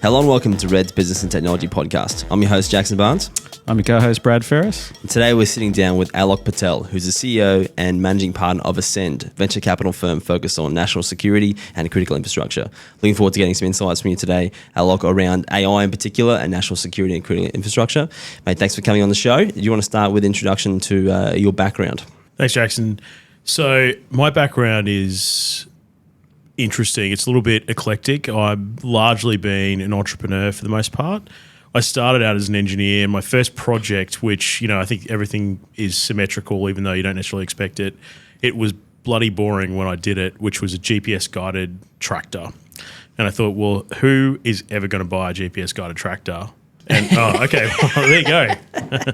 Hello and welcome to Red's Business and Technology Podcast. I'm your host, Jackson Barnes. I'm your co-host, Brad Ferris. And today we're sitting down with Alok Patel, who's the CEO and managing partner of Azcende, venture capital firm focused on national security and critical infrastructure. Looking forward to getting some insights from you today, Alok, around AI in particular and national security and critical infrastructure. Mate, thanks for coming on the show. Do you want to start with an introduction to your background? Thanks, Jackson. So my background is interesting. It's a little bit eclectic. I've largely been an entrepreneur for the most part. I started out as an engineer. My first project, which, I think everything is symmetrical, even though you don't necessarily expect it, it was bloody boring when I did it, which was a GPS-guided tractor. And I thought, well, who is ever going to buy a GPS-guided tractor? And okay, well, there you go.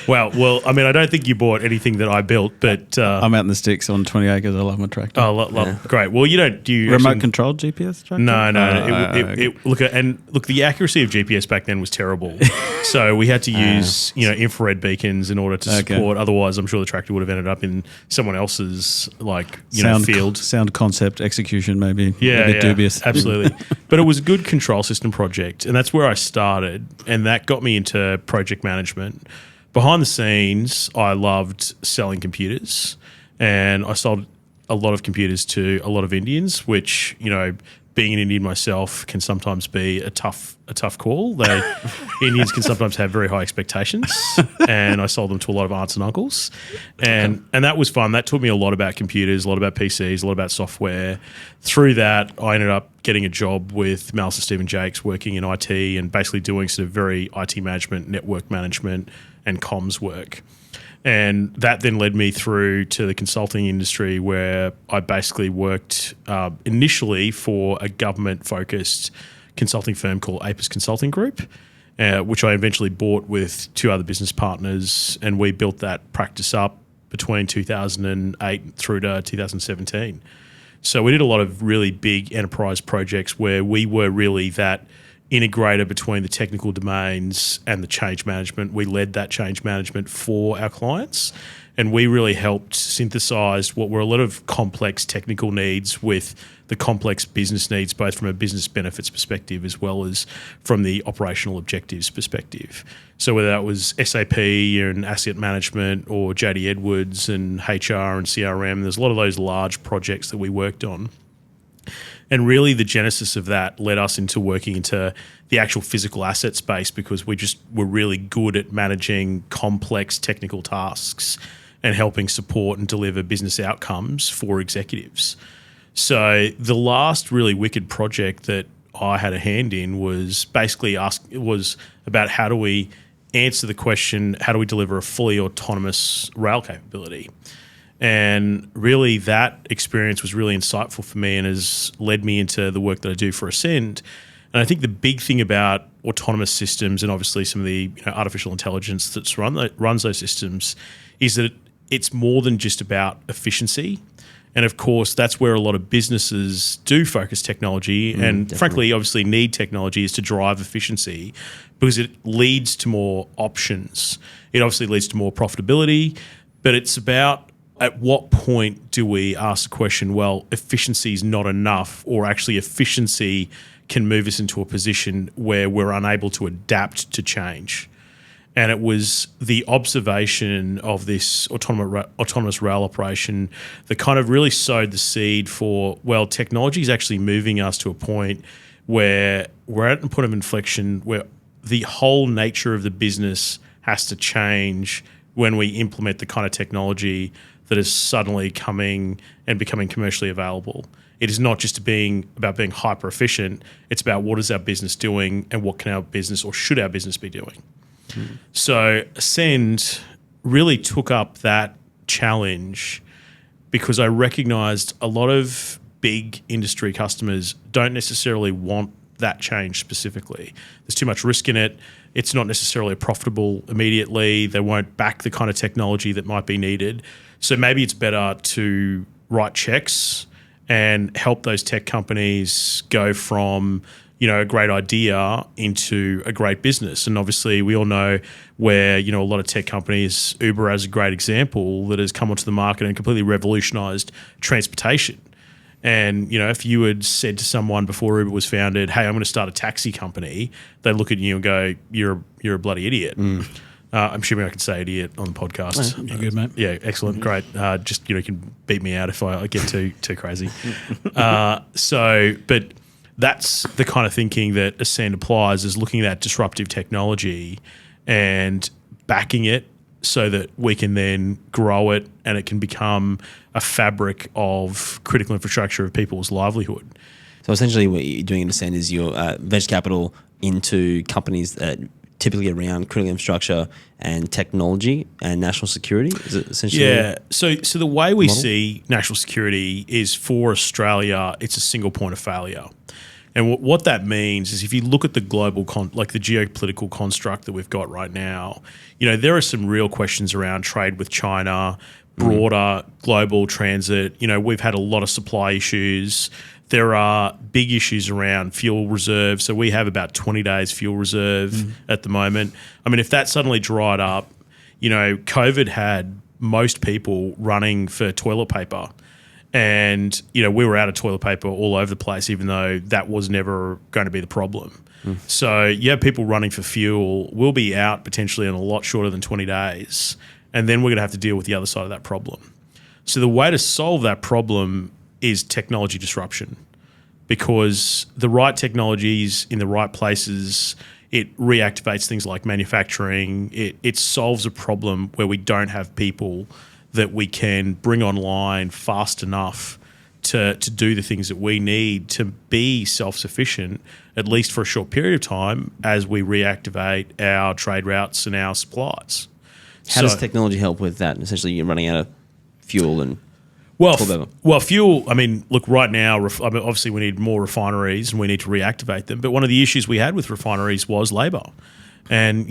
Well, I mean, I don't think you bought anything that I built, but I'm out in the sticks on 20 acres. I love my tractor. Oh, great. Well, do you remote controlled GPS tractor? No. Look, the accuracy of GPS back then was terrible. So we had to use infrared beacons in order to support. Otherwise, I'm sure the tractor would have ended up in someone else's field. Sound concept execution, maybe. Yeah, a bit dubious. Absolutely. But it was a good control system project, and that's where I started, and that got me into project management. Behind the scenes, I loved selling computers, and I sold a lot of computers to a lot of Indians, which, being an Indian myself can sometimes be a tough call. Indians can sometimes have very high expectations, and I sold them to a lot of aunts and uncles, and that was fun. That taught me a lot about computers, a lot about PCs, a lot about software. Through that, I ended up getting a job with Malcolm Stephen Jakes, working in IT and basically doing sort of very IT management, network management, and comms work. And that then led me through to the consulting industry, where I basically worked initially for a government-focused consulting firm called Apis Consulting Group, which I eventually bought with two other business partners, and we built that practice up between 2008 through to 2017. So we did a lot of really big enterprise projects where we were really that integrator between the technical domains and the change management. We led that change management for our clients, and we really helped synthesize what were a lot of complex technical needs with the complex business needs, both from a business benefits perspective as well as from the operational objectives perspective. So whether that was SAP and asset management or JD Edwards and HR and CRM, there's a lot of those large projects that we worked on. And really the genesis of that led us into working into the actual physical asset space, because we just were really good at managing complex technical tasks and helping support and deliver business outcomes for executives. So the last really wicked project that I had a hand in was basically about how do we answer the question, how do we deliver a fully autonomous rail capability? And really that experience was really insightful for me and has led me into the work that I do for Azcende. And I think the big thing about autonomous systems, and obviously some of the artificial intelligence that runs those systems, is that it's more than just about efficiency. And of course, that's where a lot of businesses do focus technology and definitely. frankly, obviously need technology is to drive efficiency, because it leads to more options. It obviously leads to more profitability, but it's about at what point do we ask the question, well, efficiency is not enough, or actually efficiency can move us into a position where we're unable to adapt to change? And it was the observation of this autonomous rail operation that kind of really sowed the seed for, well, technology is actually moving us to a point where we're at a point of inflection where the whole nature of the business has to change when we implement the kind of technology that is suddenly coming and becoming commercially available. It is not just about being hyper efficient. It's about what is our business doing and what can our business or should our business be doing. So Azcende really took up that challenge because I recognized a lot of big industry customers don't necessarily want that change specifically. There's too much risk in it. It's not necessarily profitable immediately. They won't back the kind of technology that might be needed. So maybe it's better to write checks and help those tech companies go from a great idea into a great business. And obviously we all know where, a lot of tech companies, Uber as a great example, that has come onto the market and completely revolutionized transportation. And, if you had said to someone before Uber was founded, hey, I'm going to start a taxi company, they look at you and go, you're a bloody idiot. I'm assuming I can say idiot on the podcast. You're good, mate. Yeah, excellent, great. Just you can beat me out if I get too crazy. But that's the kind of thinking that Azcende applies, is looking at disruptive technology and backing it so that we can then grow it and it can become a fabric of critical infrastructure of people's livelihood. So essentially what you're doing in Azcende is your venture capital into companies that typically around critical infrastructure and technology and national security? Is it essentially? Yeah. So the way we see national security is, for Australia, it's a single point of failure. And what that means is, if you look at the global, like the geopolitical construct that we've got right now, there are some real questions around trade with China, broader global transit. We've had a lot of supply issues. There are big issues around fuel reserve. So we have about 20 days fuel reserve at the moment. I mean, if that suddenly dried up, COVID had most people running for toilet paper. And, we were out of toilet paper all over the place, even though that was never going to be the problem. So you have people running for fuel. We'll be out potentially in a lot shorter than 20 days. And then we're going to have to deal with the other side of that problem. So the way to solve that problem is technology disruption, because the right technologies in the right places, it reactivates things like manufacturing. It solves a problem where we don't have people that we can bring online fast enough to do the things that we need to be self-sufficient, at least for a short period of time, as we reactivate our trade routes and our supplies. How does technology help with that? Essentially, you're running out of fuel and fuel. I mean, look, right now, obviously we need more refineries and we need to reactivate them. But one of the issues we had with refineries was labour. And,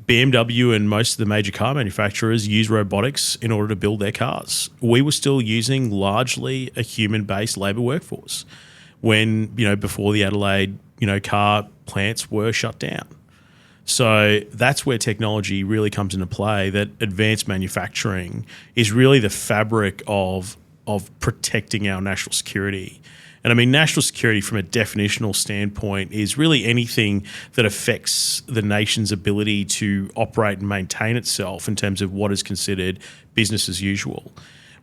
BMW and most of the major car manufacturers use robotics in order to build their cars. We were still using largely a human-based labour workforce when, before the Adelaide, car plants were shut down. So that's where technology really comes into play, that advanced manufacturing is really the fabric of protecting our national security. And I mean, national security from a definitional standpoint is really anything that affects the nation's ability to operate and maintain itself in terms of what is considered business as usual.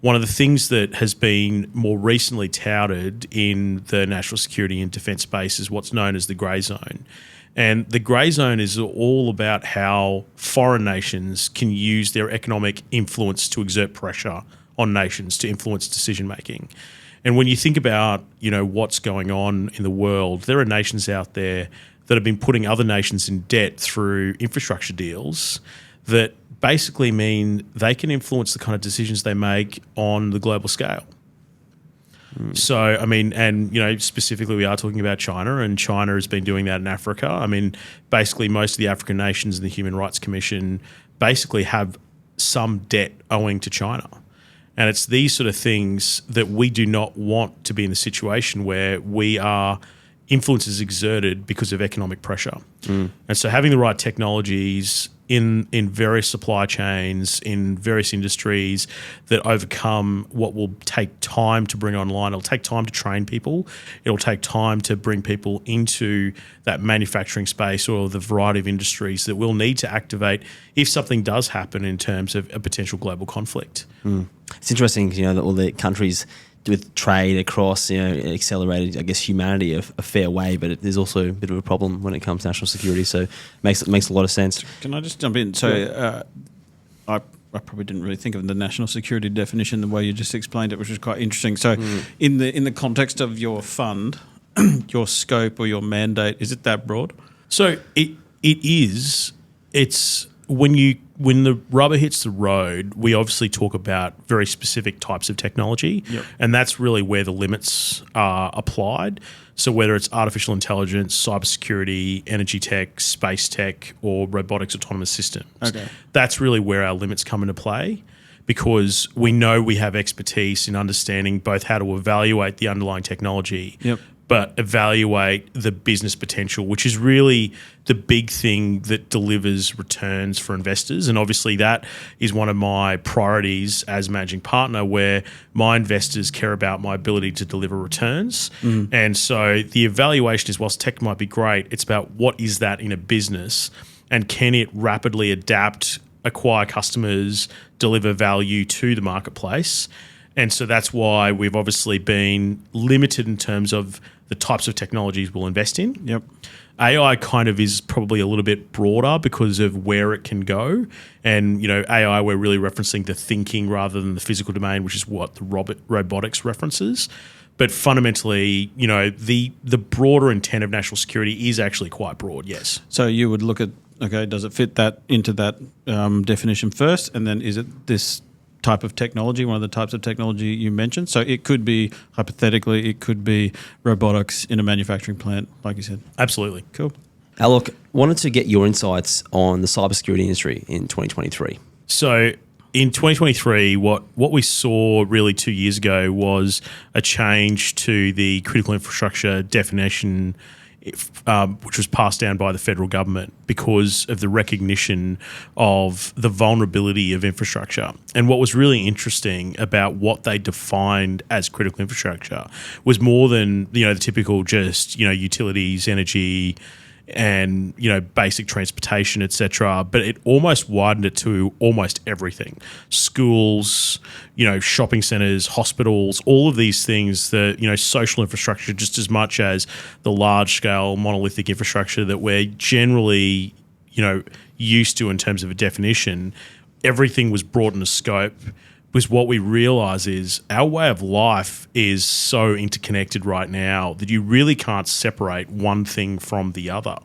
One of the things that has been more recently touted in the national security and defence space is what's known as the grey zone. And the grey zone is all about how foreign nations can use their economic influence to exert pressure on nations to influence decision making. And when you think about, what's going on in the world, there are nations out there that have been putting other nations in debt through infrastructure deals that basically mean they can influence the kind of decisions they make on the global scale. So, I mean, and, specifically we are talking about China, and China has been doing that in Africa. I mean, basically most of the African nations in the Human Rights Commission basically have some debt owing to China. And it's these sort of things that we do not want to be in the situation where we are influences exerted because of economic pressure. And so having the right technologies in various supply chains, in various industries that overcome what will take time to bring online. It'll take time to train people. It'll take time to bring people into that manufacturing space or the variety of industries that we'll need to activate if something does happen in terms of a potential global conflict. It's interesting, that all the countries with trade across, accelerated, I guess, humanity a fair way, but there's also a bit of a problem when it comes to national security. So it makes a lot of sense. Can I just jump in? So I probably didn't really think of the national security definition the way you just explained it, which was quite interesting. So in the context of your fund, your scope or your mandate, is it that broad? So it is. It's when the rubber hits the road, we obviously talk about very specific types of technology, and that's really where the limits are applied. So whether it's artificial intelligence, cybersecurity, energy tech, space tech, or robotics autonomous systems, that's really where our limits come into play. because we know we have expertise in understanding both how to evaluate the underlying technology, but evaluate the business potential, which is really the big thing that delivers returns for investors. And obviously that is one of my priorities as managing partner, where my investors care about my ability to deliver returns. And so the evaluation is, whilst tech might be great, it's about what is that in a business, and can it rapidly adapt, acquire customers, deliver value to the marketplace. And so that's why we've obviously been limited in terms of the types of technologies we'll invest in. AI kind of is probably a little bit broader because of where it can go. And, AI, we're really referencing the thinking rather than the physical domain, which is what the robotics references. But fundamentally, the broader intent of national security is actually quite broad, yes. So you would look at, okay, does it fit that into that definition first? And then is it this type of technology, one of the types of technology you mentioned? So it could be, hypothetically, it could be robotics in a manufacturing plant, like you said. Absolutely. Cool. Alok, wanted to get your insights on the cybersecurity industry in 2023. So in 2023, what we saw really 2 years ago was a change to the critical infrastructure definition, which was passed down by the federal government because of the recognition of the vulnerability of infrastructure. And what was really interesting about what they defined as critical infrastructure was more than the typical just utilities, energy, and basic transportation, etc. But it almost widened it to almost everything: schools, shopping centres, hospitals, all of these things that social infrastructure, just as much as the large scale monolithic infrastructure that we're generally used to in terms of a definition. Everything was brought into scope. Because what we realise is our way of life is so interconnected right now that you really can't separate one thing from the other.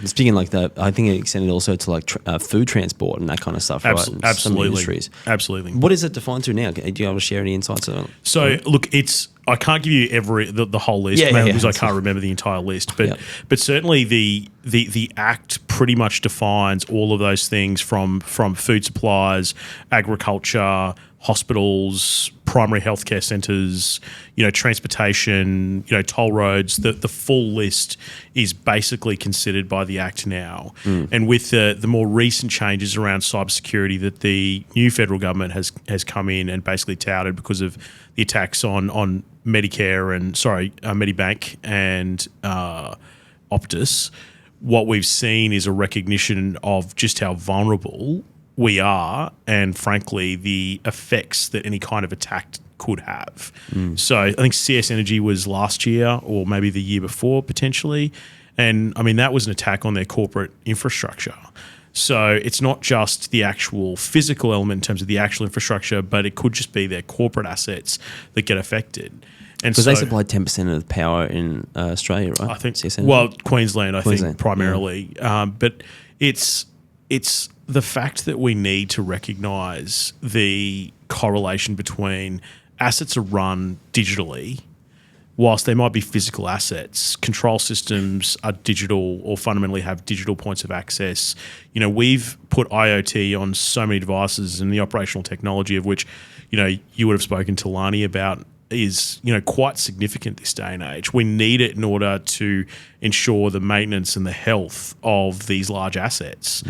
Speaking like that, I think it extended also to like food transport and that kind of stuff, right? In Absolutely. some industries. Absolutely. What is it defined to now? Do you able to share any insights on it? So, look, I can't give you the whole list because I can't remember the entire list. But certainly the Act pretty much defines all of those things from food supplies, agriculture, hospitals, primary healthcare centres, transportation, toll roads. The full list is basically considered by the Act now. And with the more recent changes around cybersecurity that the new federal government has come in and basically touted because of the attacks on Medicare and Medibank and Optus, what we've seen is a recognition of just how vulnerable we are, and frankly, the effects that any kind of attack could have. So I think CS Energy was last year or maybe the year before potentially. And I mean, that was an attack on their corporate infrastructure. So it's not just the actual physical element in terms of the actual infrastructure, but it could just be their corporate assets that get affected. Because they supply 10% of the power in Australia, right? I think, CS Queensland, I think primarily. But it's the fact that we need to recognise the correlation between assets are run digitally, whilst they might be physical assets. Control systems are digital or fundamentally have digital points of access. We've put IoT on so many devices, and the operational technology of which, you would have spoken to Lani about is, quite significant this day and age. We need it in order to ensure the maintenance and the health of these large assets.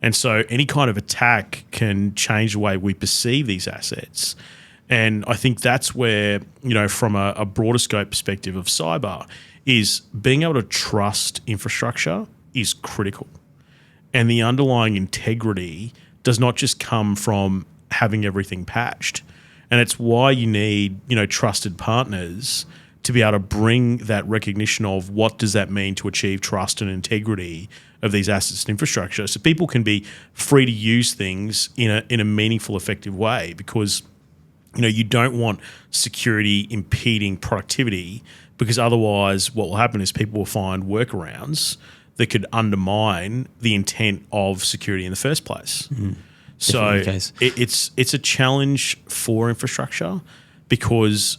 And so any kind of attack can change the way we perceive these assets. And I think that's where, from a broader scope perspective of cyber, is being able to trust infrastructure is critical. And the underlying integrity does not just come from having everything patched. And it's why you need, trusted partners to be able to bring that recognition of what does that mean to achieve trust and integrity of these assets and infrastructure, so people can be free to use things in a meaningful, effective way. Because you don't want security impeding productivity, because otherwise what will happen is people will find workarounds that could undermine the intent of security in the first place. So it's a challenge for infrastructure, because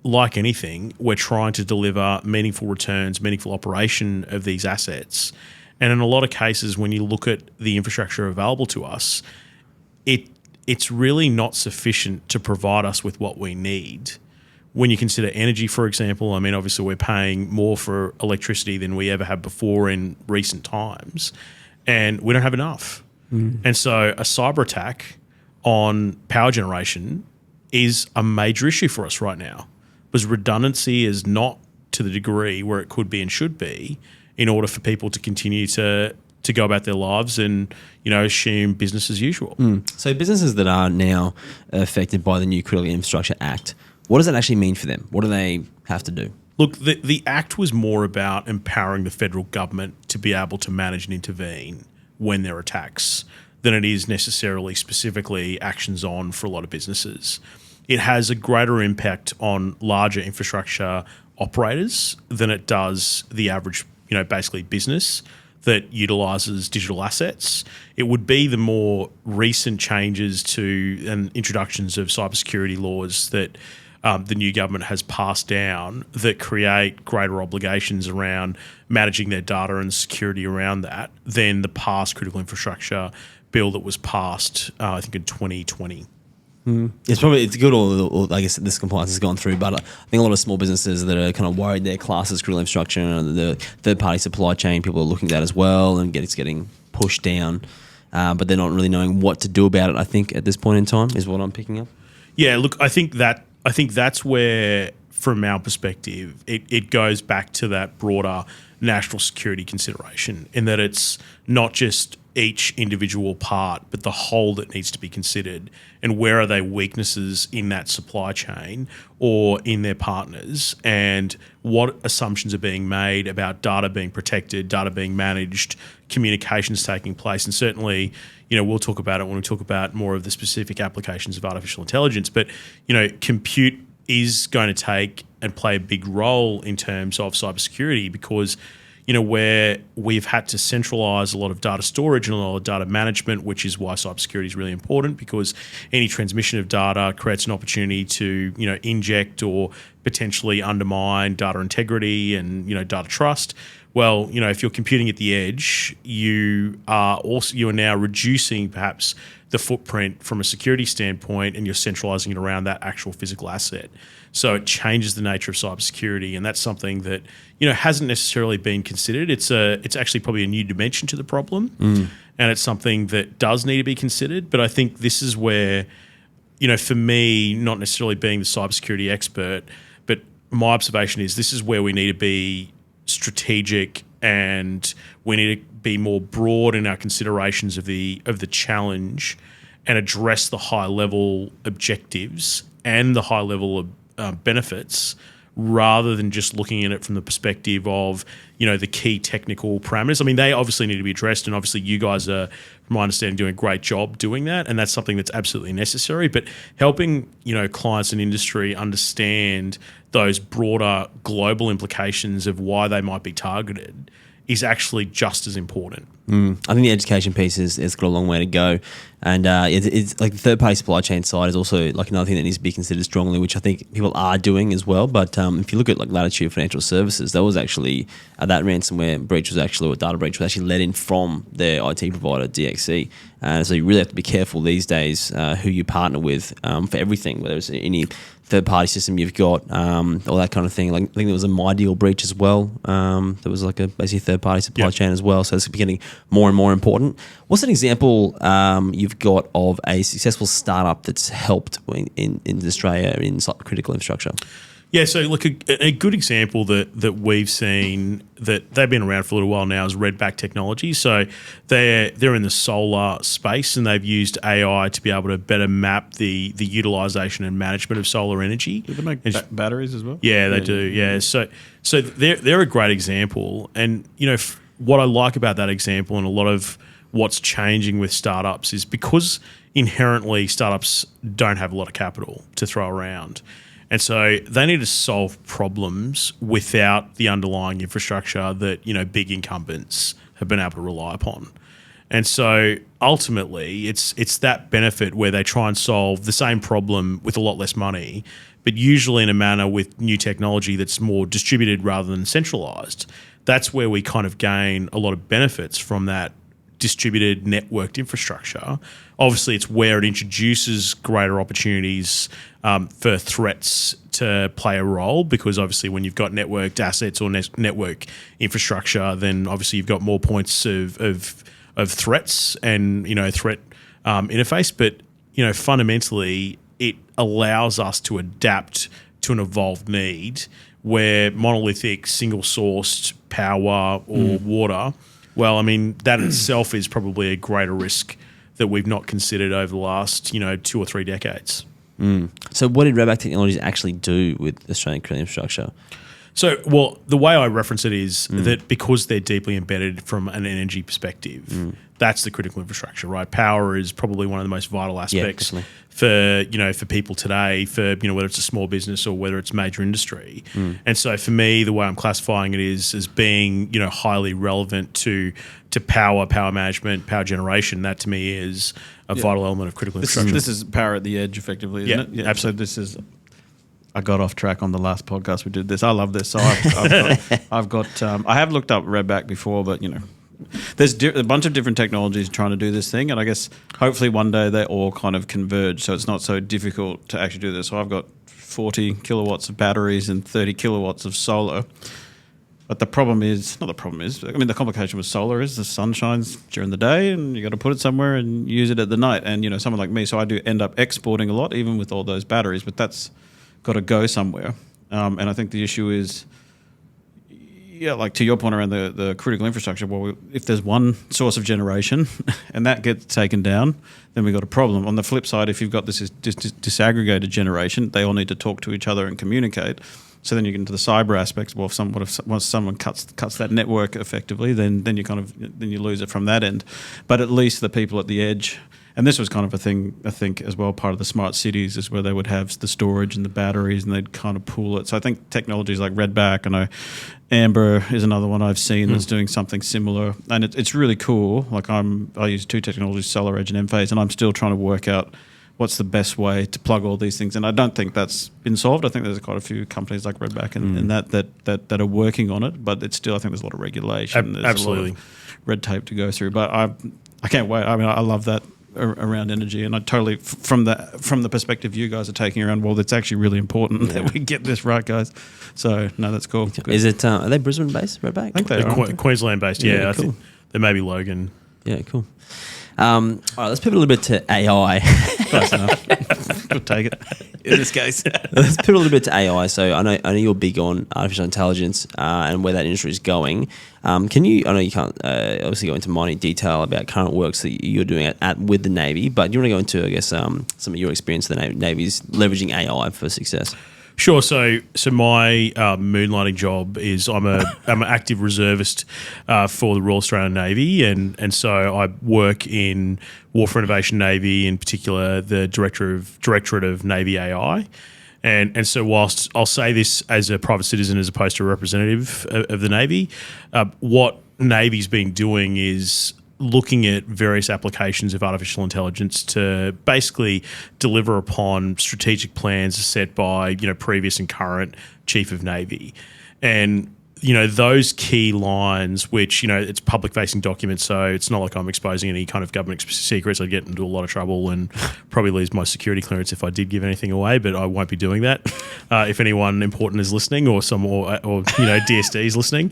like anything, we're trying to deliver meaningful returns, meaningful operation of these assets. And in a lot of cases, when you look at the infrastructure available to us, it's really not sufficient to provide us with what we need. When you consider energy, for example, I mean, obviously we're paying more for electricity than we ever have before in recent times, and we don't have enough. And so a cyber attack on power generation is a major issue for us right now, because redundancy is not to the degree where it could be and should be in order for people to continue to go about their lives and, assume business as usual. So businesses that are now affected by the new Critical Infrastructure Act, what does that actually mean for them? What do they have to do? Look, the Act was more about empowering the federal government to be able to manage and intervene when there are attacks than it is necessarily specifically actions on for a lot of businesses. It has a greater impact on larger infrastructure operators than it does the average, basically business that utilises digital assets. It would be the more recent changes to and introductions of cybersecurity laws that the new government has passed down that create greater obligations around managing their data and security around that than the past critical infrastructure bill that was passed, I think, in 2020. It's good, or I guess this compliance has gone through, but I think a lot of small businesses that are kind of worried their class as critical infrastructure and the third-party supply chain, people are looking at that as well, and it's getting pushed down, but they're not really knowing what to do about it. I think at this point in time is what I'm picking up. Yeah, look, I think that's where, from our perspective, it goes back to that broader national security consideration, in that it's not just each individual part, but the whole that needs to be considered. And where are they weaknesses in that supply chain or in their partners? And what assumptions are being made about data being protected, data being managed, communications taking place? And certainly, we'll talk about it when we talk about more of the specific applications of artificial intelligence. But, compute is going to take and play a big role in terms of cybersecurity, because where we've had to centralise a lot of data storage and a lot of data management, which is why cybersecurity is really important, because any transmission of data creates an opportunity to, inject or potentially undermine data integrity and, data trust. Well, if you're computing at the edge, you are now reducing perhaps the footprint from a security standpoint, and you're centralising it around that actual physical asset. So it changes the nature of cybersecurity, and that's something that hasn't necessarily been considered. It's actually probably a new dimension to the problem, and it's something that does need to be considered. But I think this is where, for me, not necessarily being the cybersecurity expert, but my observation is this is where we need to be strategic, and we need to be more broad in our considerations of the challenge, and address the high level objectives and the high level of benefits, rather than just looking at it from the perspective of the key technical parameters. I mean, they obviously need to be addressed, and obviously you guys are, from my understanding, doing a great job doing that, and that's something that's absolutely necessary. But helping clients and industry understand those broader global implications of why they might be targeted is actually just as important. I think the education piece is got a long way to go, and it's like the third-party supply chain side is also like another thing that needs to be considered strongly, which I think people are doing as well. But if you look at like Latitude Financial Services, that was actually that ransomware breach was actually, or data breach was actually let in from their IT provider DXC, and so you really have to be careful these days who you partner with for everything, whether it's any third-party system you've got, all that kind of thing. Like I think there was a MyDeal breach as well. There was like a basically third-party supply chain as well. So it's getting more and more important. What's an example you've got of a successful startup that's helped in Australia in critical infrastructure? Yeah, so look, a good example that we've seen that they've been around for a little while now is Redback Technology. So they're in the solar space, and they've used AI to be able to better map the utilisation and management of solar energy. Do they make batteries as well? Yeah, they do. Yeah, so they're a great example, and what I like about that example, and a lot of what's changing with startups, is because inherently startups don't have a lot of capital to throw around. And so they need to solve problems without the underlying infrastructure that, big incumbents have been able to rely upon. And so ultimately it's that benefit where they try and solve the same problem with a lot less money, but usually in a manner with new technology that's more distributed rather than centralized. That's where we kind of gain a lot of benefits from that distributed networked infrastructure, obviously it's where it introduces greater opportunities for threats to play a role, because obviously when you've got networked assets or network infrastructure, then obviously you've got more points of threats and, threat interface. But, fundamentally it allows us to adapt to an evolved need where monolithic, single-sourced power or water, well, I mean, that itself is probably a greater risk that we've not considered over the last, 2 or 3 decades. So what did Redback Technologies actually do with Australian critical infrastructure? So, well, the way I reference it is that because they're deeply embedded from an energy perspective, that's the critical infrastructure, right? Power is probably one of the most vital aspects for people today, for whether it's a small business or whether it's major industry. And so for me, the way I'm classifying it is as being highly relevant to power management, power generation. That to me is a vital element of critical infrastructure. This is power at the edge, effectively, isn't it? Yeah, absolutely. So this is. I got off track on the last podcast we did this. I love this. So I have looked up Redback before, but there's a bunch of different technologies trying to do this thing, and I guess hopefully one day they all kind of converge, so it's not so difficult to actually do this. So I've got 40 kilowatts of batteries and 30 kilowatts of solar. But the complication with solar is the sun shines during the day and you got to put it somewhere and use it at the night. And, someone like me, so I do end up exporting a lot, even with all those batteries, but that's got to go somewhere. And I think the issue is, like to your point around the critical infrastructure, well, if there's one source of generation and that gets taken down, then we've got a problem. On the flip side, if you've got this disaggregated generation, they all need to talk to each other and communicate. So then you get into the cyber aspects. Well, once someone cuts that network effectively, then you lose it from that end. But at least the people at the edge. And this was kind of a thing, I think, as well, part of the smart cities is where they would have the storage and the batteries and they'd kind of pool it. So I think technologies like Redback, I know Amber is another one I've seen that's doing something similar. And it's really cool. Like I use 2 technologies, SolarEdge and Enphase, and I'm still trying to work out what's the best way to plug all these things. And I don't think that's been solved. I think there's quite a few companies like Redback and that are working on it, but it's still, I think there's a lot of regulation. There's Absolutely. a lot of red tape to go through. But I can't wait. I mean, I love that around energy, and I totally from the perspective you guys are taking around, well, it's actually really important that we get this right, guys. So no, that's cool. Good. Is it are they Brisbane based, Redback? I think they are. Queensland based, yeah. I cool. think there may be Logan. Yeah, cool. All right, let's pivot a little bit to AI. Close enough. We'll take it in this case. Let's pivot a little bit to AI. So I know you're big on artificial intelligence and where that industry is going. Can you? I know you can't obviously go into minute detail about current works that you're doing with the Navy, but do you want to go into, I guess, some of your experience with the Navy's leveraging AI for success? Sure. So my moonlighting job is I'm an active reservist for the Royal Australian Navy, and so I work in Wharf Renovation Navy, in particular the Directorate of Navy AI. And so whilst I'll say this as a private citizen as opposed to a representative of the Navy, what Navy's been doing is looking at various applications of artificial intelligence to basically deliver upon strategic plans set by previous and current Chief of Navy. And those key lines, which, it's public-facing documents, so it's not like I'm exposing any kind of government secrets. I'd get into a lot of trouble and probably lose my security clearance if I did give anything away, but I won't be doing that. If anyone important is listening or DSD is listening,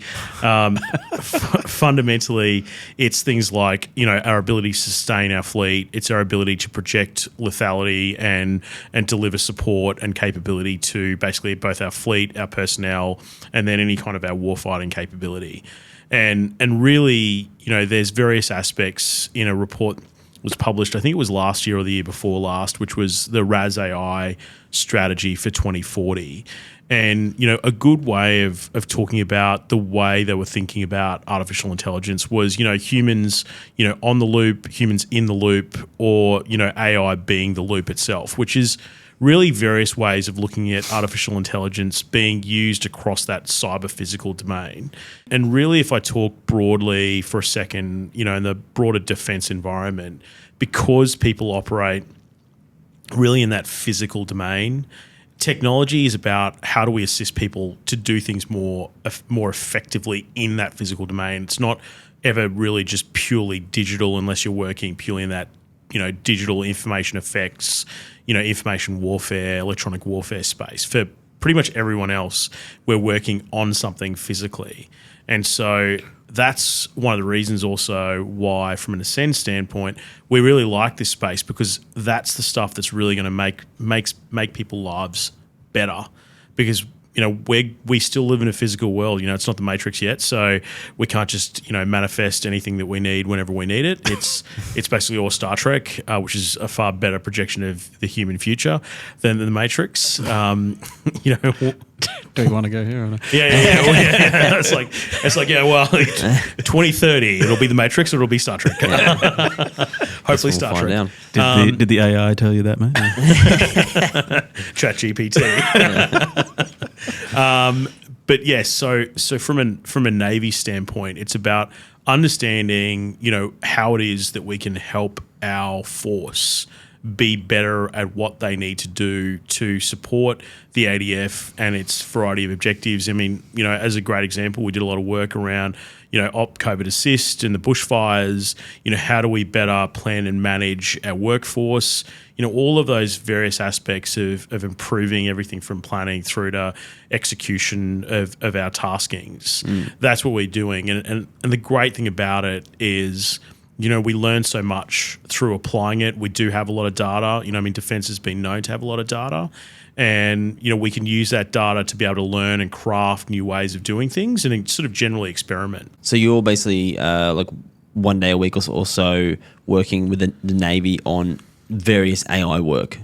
fundamentally, it's things like, our ability to sustain our fleet, it's our ability to project lethality and deliver support and capability to basically both our fleet, our personnel, and then any kind of our warfighting capability. And really, there's various aspects in a report that was published, I think it was last year or the year before last, which was the RAS AI strategy for 2040. And, a good way of talking about the way they were thinking about artificial intelligence was, humans, on the loop, humans in the loop, or, AI being the loop itself, which is really various ways of looking at artificial intelligence being used across that cyber physical domain. And really, if I talk broadly for a second, in the broader defense environment, because people operate really in that physical domain, technology is about how do we assist people to do things more effectively in that physical domain. It's not ever really just purely digital unless you're working purely in that, digital information effects, information warfare, electronic warfare space. For pretty much everyone else, we're working on something physically. And so that's one of the reasons also why, from an Azcende standpoint, we really like this space, because that's the stuff that's really going to make people's lives better. Because we still live in a physical world. It's not the Matrix yet, so we can't just manifest anything that we need whenever we need it. It's basically all Star Trek, which is a far better projection of the human future than the Matrix. Do you want to go here or not? Yeah. Well, yeah. It's like 2030, it'll be the Matrix or it'll be Star Trek. Hopefully Star Trek. Did the AI tell you that, mate? ChatGPT. But yes, so from a Navy standpoint, it's about understanding, how it is that we can help our force be better at what they need to do to support the ADF and its variety of objectives. I mean, as a great example, we did a lot of work around, op COVID assist and the bushfires. How do we better plan and manage our workforce? All of those various aspects of improving everything from planning through to execution of our taskings. That's what we're doing. And the great thing about it is, we learn so much through applying it. We do have a lot of data. Defence has been known to have a lot of data. And, we can use that data to be able to learn and craft new ways of doing things and sort of generally experiment. So you're basically like 1 day a week or so working with the Navy on various AI work.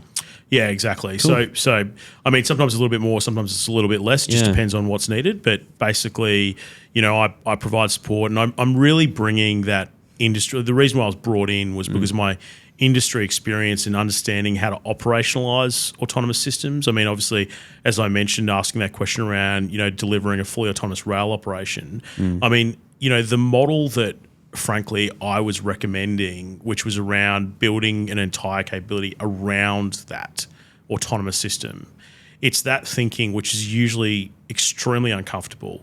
Yeah, exactly. Cool. So sometimes it's a little bit more, sometimes it's a little bit less. It just depends on what's needed. But basically, I provide support, and I'm really bringing that industry. The reason why I was brought in was because of my industry experience in understanding how to operationalize autonomous systems. Obviously, as I mentioned, asking that question around, delivering a fully autonomous rail operation. The model that, frankly, I was recommending, which was around building an entire capability around that autonomous system. It's that thinking which is usually extremely uncomfortable,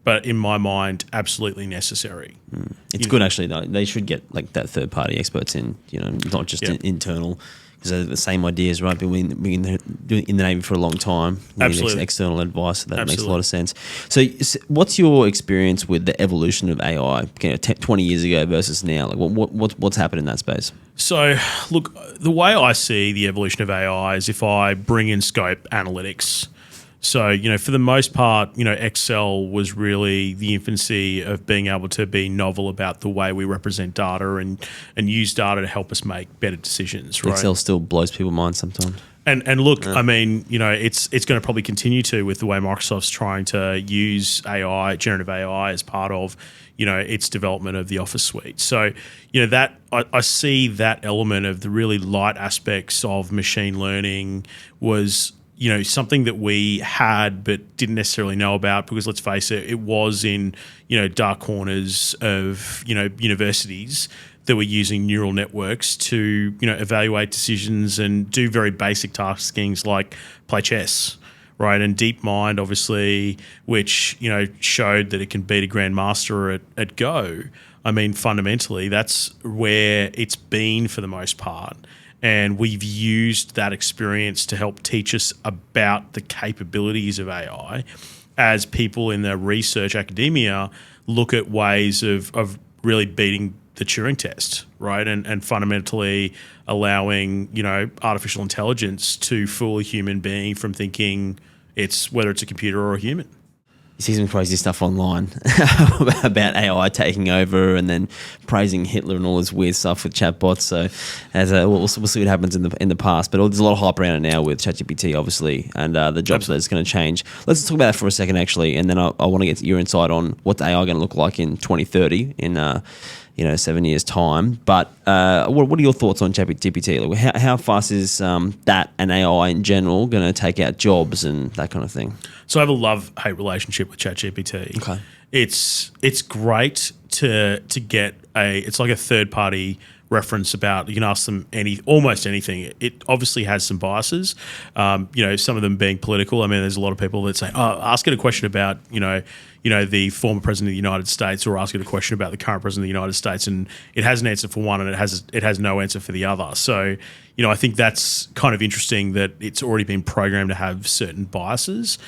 but in my mind, absolutely necessary. It's good, actually, though. They should get like that third-party experts in, not just internal, because they're the same ideas, right? Being in the Navy for a long time, Absolutely. External advice, so that Absolutely. makes a lot of sense. So what's your experience with the evolution of AI 20 years ago versus now? Like, what's happened in that space? So, look, the way I see the evolution of AI is if I bring in scope analytics. So, for the most part, Excel was really the infancy of being able to be novel about the way we represent data and use data to help us make better decisions, right? Excel still blows people's minds sometimes. And look, it's going to probably continue to, with the way Microsoft's trying to use AI, generative AI, as part of, its development of the Office suite. So, that I see that element of the really light aspects of machine learning was something that we had but didn't necessarily know about, because let's face it, it was in, dark corners of, universities that were using neural networks to, evaluate decisions and do very basic taskings like play chess, right? And DeepMind, obviously, which, showed that it can beat a grandmaster at Go. Fundamentally, that's where it's been for the most part. And we've used that experience to help teach us about the capabilities of AI as people in the research academia look at ways of really beating the Turing test, right? And fundamentally allowing, artificial intelligence to fool a human being from thinking whether it's a computer or a human. You see some crazy stuff online about AI taking over, and then praising Hitler and all this weird stuff with chatbots. So, we'll see what happens in the past. But there's a lot of hype around it now with ChatGPT, obviously, and the jobs that it's going to change. Let's talk about that for a second, actually, and then I want to get your insight on what's AI going to look like in 2030 in 7 years' time. But what are your thoughts on ChatGPT? Like, how fast is that and AI in general going to take out jobs and that kind of thing? So I have a love-hate relationship with ChatGPT. Okay. It's great to get it's like a third-party reference about, you can ask them almost anything. It obviously has some biases, some of them being political. I mean, there's a lot of people that say, ask it a question about, the former president of the United States, or ask it a question about the current president of the United States, and it has an answer for one and it has no answer for the other. So, I think that's kind of interesting that it's already been programmed to have certain biases.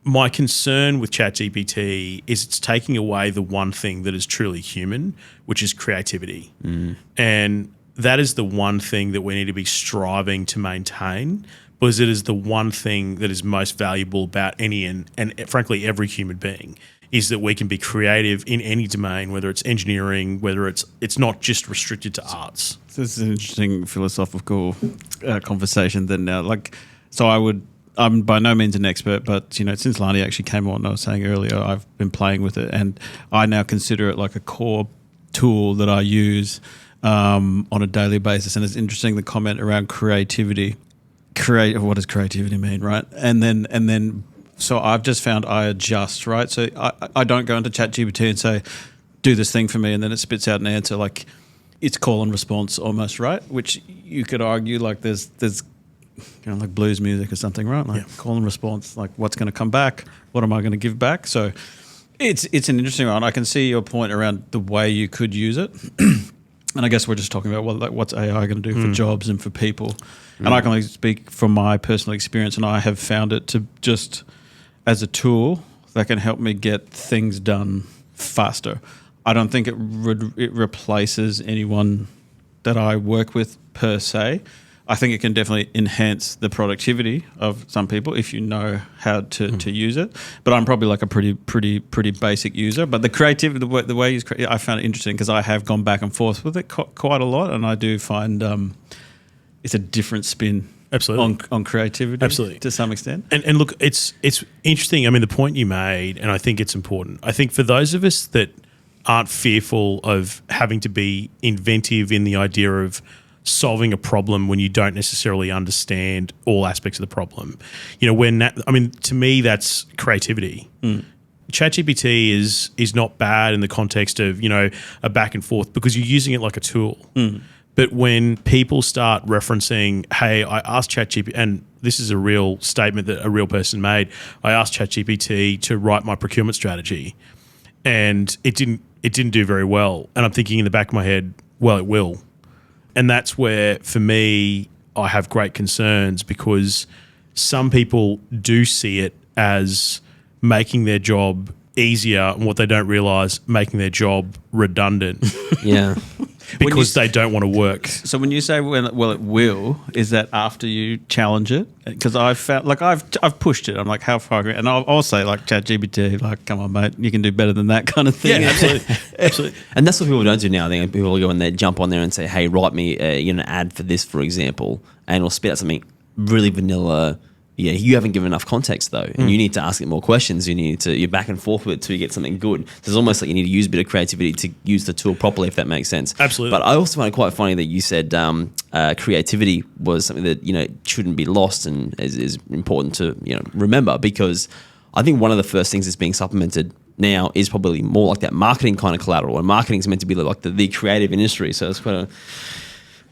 My concern with ChatGPT is it's taking away the one thing that is truly human, which is creativity. And that is the one thing that we need to be striving to maintain, because it is the one thing that is most valuable about any and frankly every human being, is that we can be creative in any domain, whether it's engineering, whether it's not just restricted to arts. This is an interesting philosophical conversation then now. I'm by no means an expert, but since Lani actually came on, I was saying earlier, I've been playing with it, and I now consider it like a core tool that I use on a daily basis. And it's interesting, the comment around creativity. What does creativity mean, right? And then, so I've just found I adjust, right? So I don't go into ChatGPT and say, do this thing for me, and then it spits out an answer like it's call and response almost, right? Which you could argue like there's like blues music or something, right? Like call and response, like what's going to come back? What am I going to give back? So it's an interesting one. I can see your point around the way you could use it. And I guess we're just talking about what's AI going to do for jobs and for people. And I can only speak from my personal experience, and I have found it to just as a tool that can help me get things done faster. I don't think it replaces anyone that I work with per se. I think it can definitely enhance the productivity of some people if you know how to use it. But I'm probably like a pretty basic user. But the creativity, the way you I found it interesting because I have gone back and forth with it quite a lot, and I do find it's a different spin. Absolutely. On creativity. Absolutely. To some extent. And look, it's interesting. I mean, the point you made, and I think it's important. I think for those of us that aren't fearful of having to be inventive in the idea of solving a problem when you don't necessarily understand all aspects of the problem. To me, that's creativity. ChatGPT is not bad in the context of, a back and forth because you're using it like a tool. But when people start referencing, hey, I asked ChatGPT, and this is a real statement that a real person made, I asked ChatGPT to write my procurement strategy, and it didn't do very well. And I'm thinking in the back of my head, well, it will. And that's where, for me, I have great concerns because some people do see it as making their job easier, and what they don't realise, making their job redundant. Yeah. Because they don't want to work. So when you say, it will, is that after you challenge it? Because I've found, I've pushed it. I'm like, how far? And I'll say, ChatGPT, come on, mate, you can do better than that kind of thing. Yeah, absolutely. Absolutely. And that's what people don't do now. I think people go and they jump on there and say, hey, write me an ad for this, for example, and it'll spit out something really vanilla. Yeah, you haven't given enough context though, and you need to ask it more questions. You're back and forth with it till you get something good. So it's almost like you need to use a bit of creativity to use the tool properly, if that makes sense. Absolutely. But I also find it quite funny that you said creativity was something that shouldn't be lost and is important to remember, because I think one of the first things that's being supplemented now is probably more like that marketing kind of collateral, and marketing is meant to be like the creative industry. So it's quite a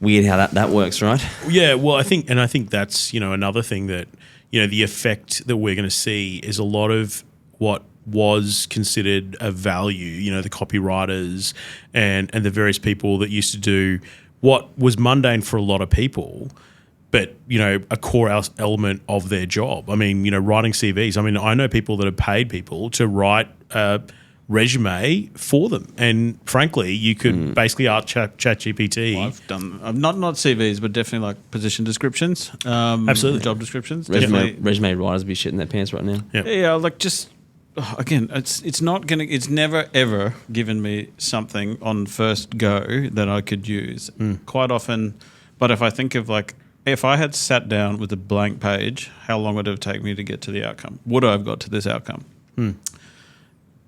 weird how that works, right? Yeah, well, I think that's another thing that the effect that we're going to see is a lot of what was considered a value, the copywriters and the various people that used to do what was mundane for a lot of people, but a core element of their job. I mean, writing CVs. I mean, I know people that have paid people to write resume for them, and frankly you could basically ask ChatGPT. I've not CVs, but definitely position descriptions, absolutely, job descriptions. Resume writers be shitting their pants right now. Again, it's never ever given me something on first go that I could use. Quite often, but if I think of if I had sat down with a blank page, how long would it have taken me to get to the outcome? Would I have got to this outcome?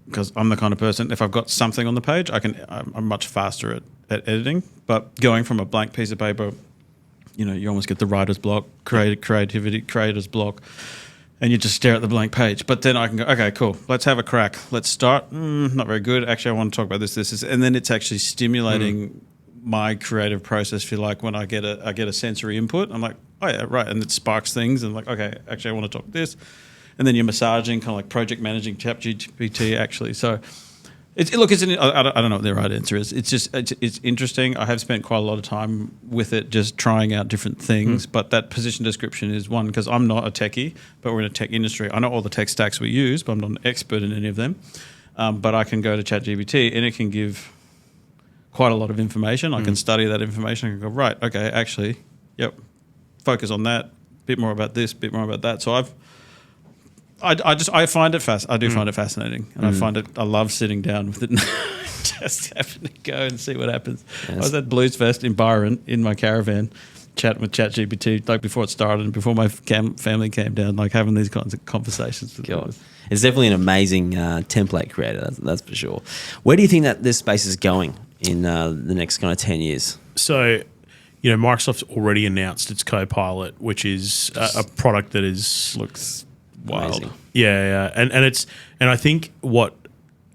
Because I'm the kind of person, if I've got something on the page, I'm much faster at editing. But going from a blank piece of paper, you almost get the writer's block, creator's block, and you just stare at the blank page. But then I can go, okay, cool, let's have a crack. Let's start. Not very good. Actually, I want to talk about this. And then it's actually stimulating my creative process, if you like, when I get a sensory input. I'm like, oh yeah, right, and it sparks things, and like, okay, actually, I want to talk this, and then you're massaging, kind of like project managing ChatGPT, actually. So, I don't know what the right answer is. It's just it's interesting. I have spent quite a lot of time with it, just trying out different things. But that position description is one, because I'm not a techie, but we're in a tech industry. I know all the tech stacks we use, but I'm not an expert in any of them. But I can go to ChatGPT and it can give quite a lot of information. I can study that information. I can go, right, okay, actually, yep, focus on that. Bit more about this, bit more about that. So I find it I do find it fascinating, and I love sitting down with it, and just having to go and see what happens. Yes. I was at Blues Fest in Byron in my caravan, chatting with ChatGPT like before it started and before my family came down, like having these kinds of conversations. God. It's definitely an amazing template creator, that's for sure. Where do you think that this space is going in the next kind of 10 years? So, Microsoft's already announced its Copilot, which is a product that looks wild. Amazing. Yeah. And I think what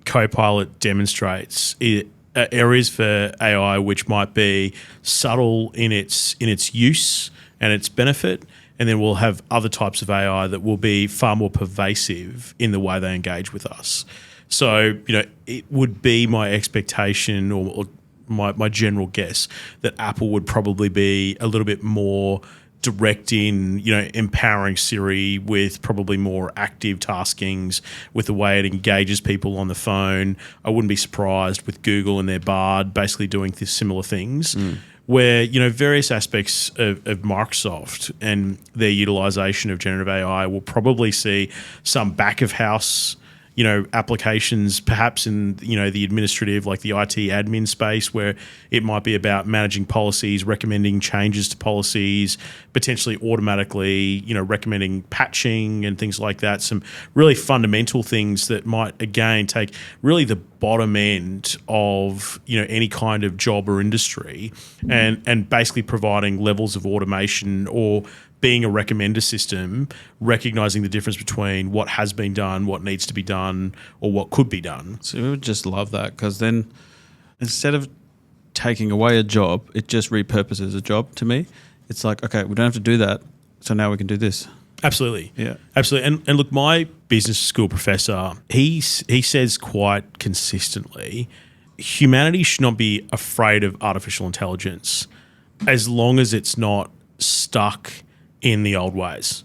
Copilot demonstrates areas for AI which might be subtle in its use and its benefit, and then we'll have other types of AI that will be far more pervasive in the way they engage with us. So, it would be my expectation or my general guess that Apple would probably be a little bit more direct in, empowering Siri with probably more active taskings with the way it engages people on the phone. I wouldn't be surprised with Google and their Bard basically doing similar things where, various aspects of Microsoft and their utilization of generative AI will probably see some back of house applications perhaps in, the administrative, like the IT admin space, where it might be about managing policies, recommending changes to policies, potentially automatically, recommending patching and things like that. Some really fundamental things that might, again, take really the bottom end of, any kind of job or industry and basically providing levels of automation or being a recommender system, recognizing the difference between what has been done, what needs to be done, or what could be done. So we would just love that, because then instead of taking away a job, it just repurposes a job to me. It's like, okay, we don't have to do that, so now we can do this. Absolutely. Yeah. Absolutely. And look, my business school professor, he says quite consistently, humanity should not be afraid of artificial intelligence as long as it's not stuck in the old ways.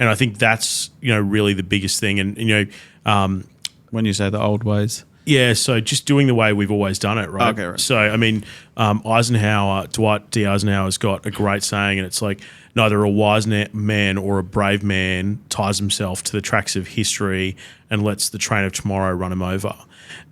And I think that's, really the biggest thing. And, when you say the old ways. Yeah, so just doing the way we've always done it, right? Okay, right. So, Dwight D. Eisenhower's got a great saying, and it's like, neither a wise man or a brave man ties himself to the tracks of history and lets the train of tomorrow run him over.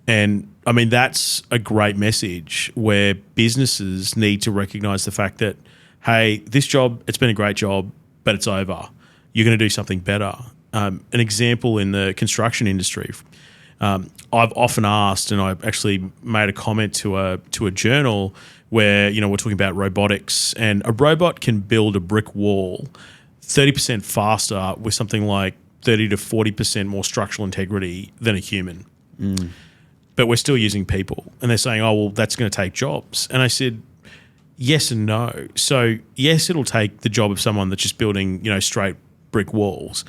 And, that's a great message where businesses need to recognize the fact that, hey, this job, it's been a great job, but it's over. You're going to do something better. An example in the construction industry, I've often asked, and I actually made a comment to a journal where, we're talking about robotics, and a robot can build a brick wall 30% faster with something like 30 to 40% more structural integrity than a human. But we're still using people. And they're saying, oh, well, that's going to take jobs. And I said, yes and no. So yes, it'll take the job of someone that's just building, straight brick walls.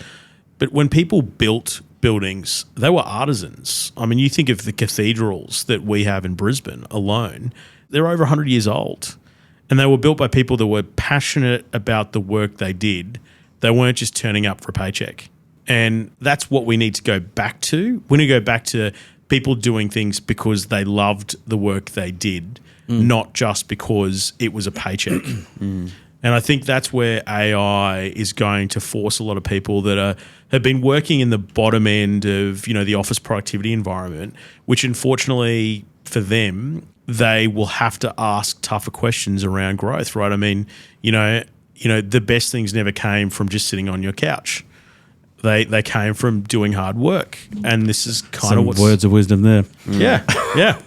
But when people built buildings, they were artisans. I mean, you think of the cathedrals that we have in Brisbane alone, they're over 100 years old. And they were built by people that were passionate about the work they did. They weren't just turning up for a paycheck. And that's what we need to go back to. We need to go back to people doing things because they loved the work they did, not just because it was a paycheck. And I think that's where AI is going to force a lot of people that have been working in the bottom end of, the office productivity environment, which unfortunately for them, they will have to ask tougher questions around growth, right? I mean, the best things never came from just sitting on your couch. They came from doing hard work. And this is kind of words of wisdom there. Yeah.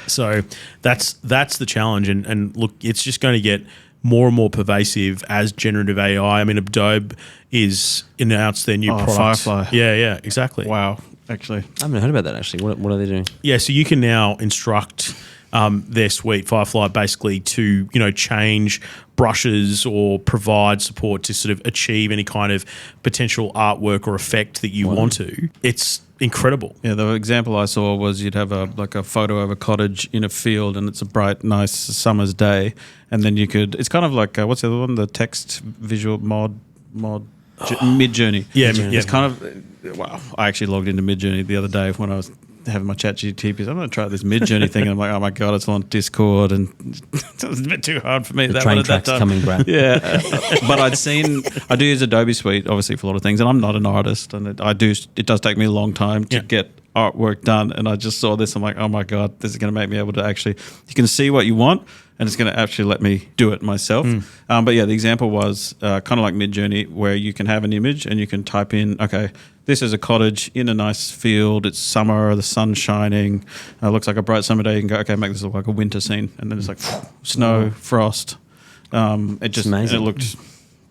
So that's the challenge. And look, it's just going to get more and more pervasive as generative AI. I mean, Adobe is announced their new product. Firefly. Yeah, exactly. Wow, actually. I haven't heard about that, actually. What are they doing? Yeah, so you can now instruct their suite, Firefly, basically to, change brushes or provide support to sort of achieve any kind of potential artwork or effect that you want to. It's incredible. Yeah, the example I saw was you'd have a photo of a cottage in a field, and it's a bright, nice summer's day, and then you could. It's kind of like what's the other one? The text visual mod. Mid-Journey. Yeah, It's kind of. Wow, I actually logged into Mid-Journey the other day when I was having my ChatGPT. I'm going to try this Mid-Journey thing, and I'm like, oh my god, it's on Discord, and it was a bit too hard for me. The train track's coming, Brad. Yeah, but I do use Adobe Suite obviously for a lot of things, and I'm not an artist, and it does take me a long time to get artwork done, and I just saw this. I'm like, oh my god, this is going to make me able to actually. You can see what you want, and it's going to actually let me do it myself. But yeah, the example was kind of like Mid-Journey, where you can have an image and you can type in, okay, this is a cottage in a nice field. It's summer, the sun's shining. It looks like a bright summer day. You can go, okay, make this look like a winter scene, and then it's like snow, frost. It just amazing. it looked,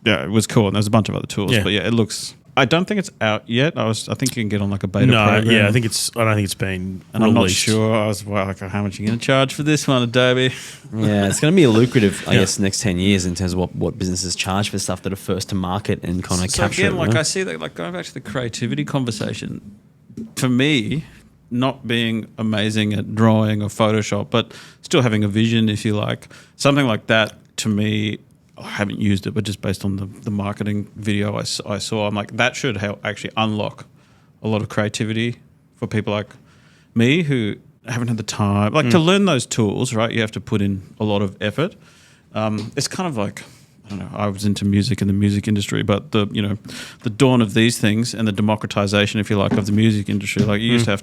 it was cool. And there's a bunch of other tools, but yeah, it looks. I don't think it's out yet. I think you can get on like a beta program. Yeah, I don't think it's been and released. I'm not sure. I was like, how much are you going to charge for this one, Adobe? Yeah, it's going to be lucrative, I guess, next 10 years in terms of what businesses charge for stuff that are first to market and kind of capture again, it. I see that, like going back to the creativity conversation, for me, not being amazing at drawing or Photoshop, but still having a vision, if you like, something like that to me, I haven't used it, but just based on the marketing video I saw, I'm like, that should help actually unlock a lot of creativity for people like me who haven't had the time. Like to learn those tools, right? You have to put in a lot of effort. It's kind of like, I don't know, I was into music in the music industry, but the dawn of these things and the democratization, if you like, of the music industry, like you used to have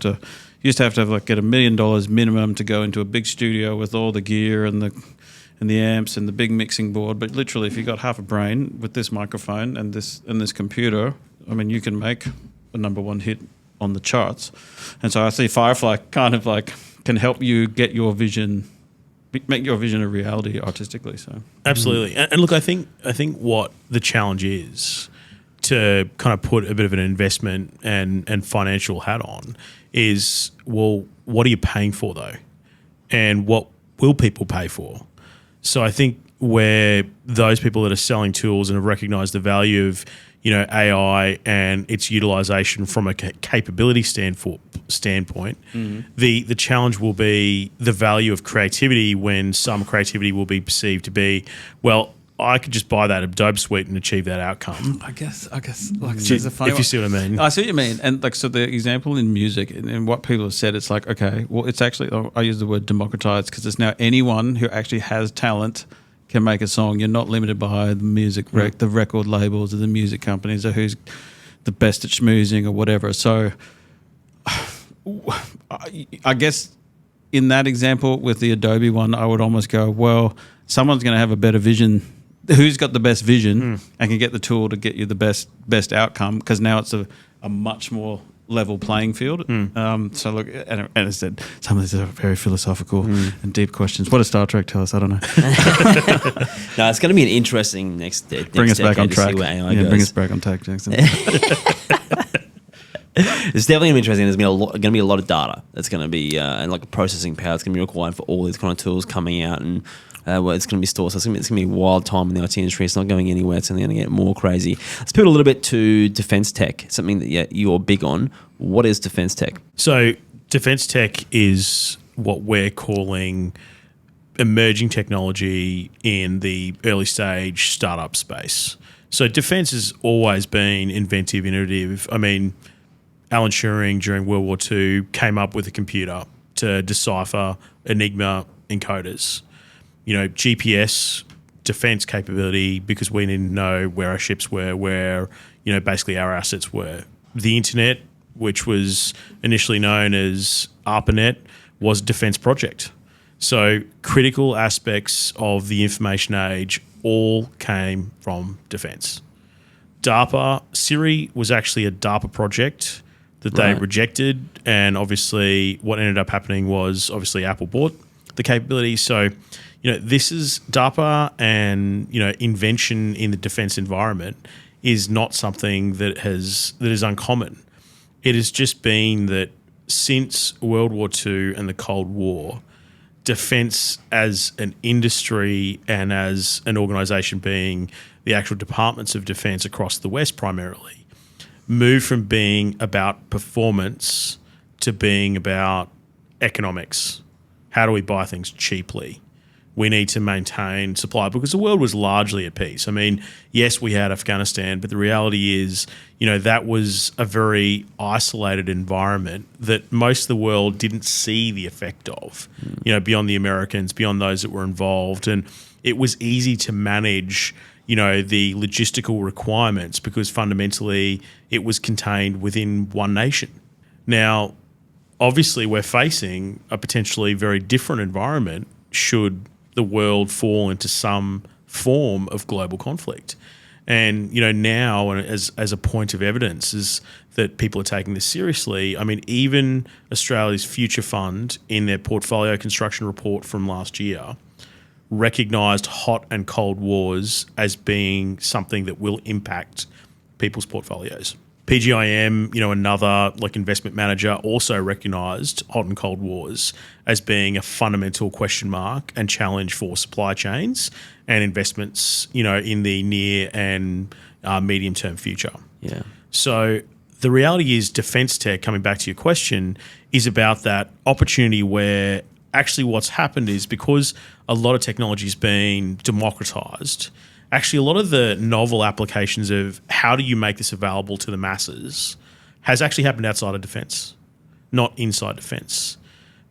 to like get $1 million minimum to go into a big studio with all the gear and the amps and the big mixing board, but literally, if you got half a brain with this microphone and this computer, I mean, you can make a number one hit on the charts. And so I see Firefly kind of like can help you get your vision, make your vision a reality artistically. So absolutely, and look, I think what the challenge is to kind of put a bit of an investment and financial hat on is, well, what are you paying for though, and what will people pay for? So I think where those people that are selling tools and have recognised the value of AI and its utilisation from a capability standpoint, the challenge will be the value of creativity, when some creativity will be perceived to be, well, I could just buy that Adobe Suite and achieve that outcome. I guess like it's a funny if you see what I mean. I see what you mean. And like, so the example in music and what people have said, it's like, okay, well, it's actually, I use the word democratized because it's now anyone who actually has talent can make a song. You're not limited by the music, the record labels or the music companies or who's the best at schmoozing or whatever. So I guess in that example with the Adobe one, I would almost go, well, someone's going to have a better vision. Who's got the best vision and can get the tool to get you the best outcome, because now it's a much more level playing field. So look, and as I said, some of these are very philosophical and deep questions. What does Star Trek tell us? I don't know. No, it's going to be an interesting next bring us back on track. See where AI goes. Bring us back on track, Jackson. It's definitely going to be interesting. There's going to be a lot of data that's going to be and like processing power that's going to be required for all these kind of tools coming out, and where it's going to be stored. So it's going to be a wild time in the IT industry. It's not going anywhere. It's only going to get more crazy. Let's pivot a little bit to defense tech, something that you're big on. What is defense tech? So defense tech is what we're calling emerging technology in the early stage startup space. So defense has always been inventive, innovative. I mean, Alan Turing during World War II came up with a computer to decipher Enigma encoders. GPS defense capability, because we didn't know where our ships were, where, basically our assets were. The internet, which was initially known as ARPANET, was a defense project. So critical aspects of the information age all came from defense. DARPA, Siri was actually a DARPA project that they rejected, and obviously what ended up happening was obviously Apple bought the capability. So, this is DARPA, and, invention in the defense environment is not something that is uncommon. It has just been that since World War II and the Cold War, defense as an industry and as an organization, being the actual departments of defense across the West primarily, move from being about performance to being about economics. How do we buy things cheaply? We need to maintain supply because the world was largely at peace. I mean, yes, we had Afghanistan, but the reality is, that was a very isolated environment that most of the world didn't see the effect of, beyond the Americans, beyond those that were involved. And it was easy to manage, the logistical requirements because fundamentally it was contained within one nation. Now, obviously, we're facing a potentially very different environment should the world fall into some form of global conflict. And, now as a point of evidence is that people are taking this seriously. I mean, even Australia's Future Fund in their portfolio construction report from last year recognised hot and cold wars as being something that will impact people's portfolios. PGIM, another investment manager, also recognised hot and cold wars as being a fundamental question mark and challenge for supply chains and investments, in the near and medium term future. Yeah. So the reality is defence tech, coming back to your question, is about that opportunity where actually what's happened is because a lot of technology is being democratised, actually a lot of the novel applications of how do you make this available to the masses has actually happened outside of defence, not inside defence.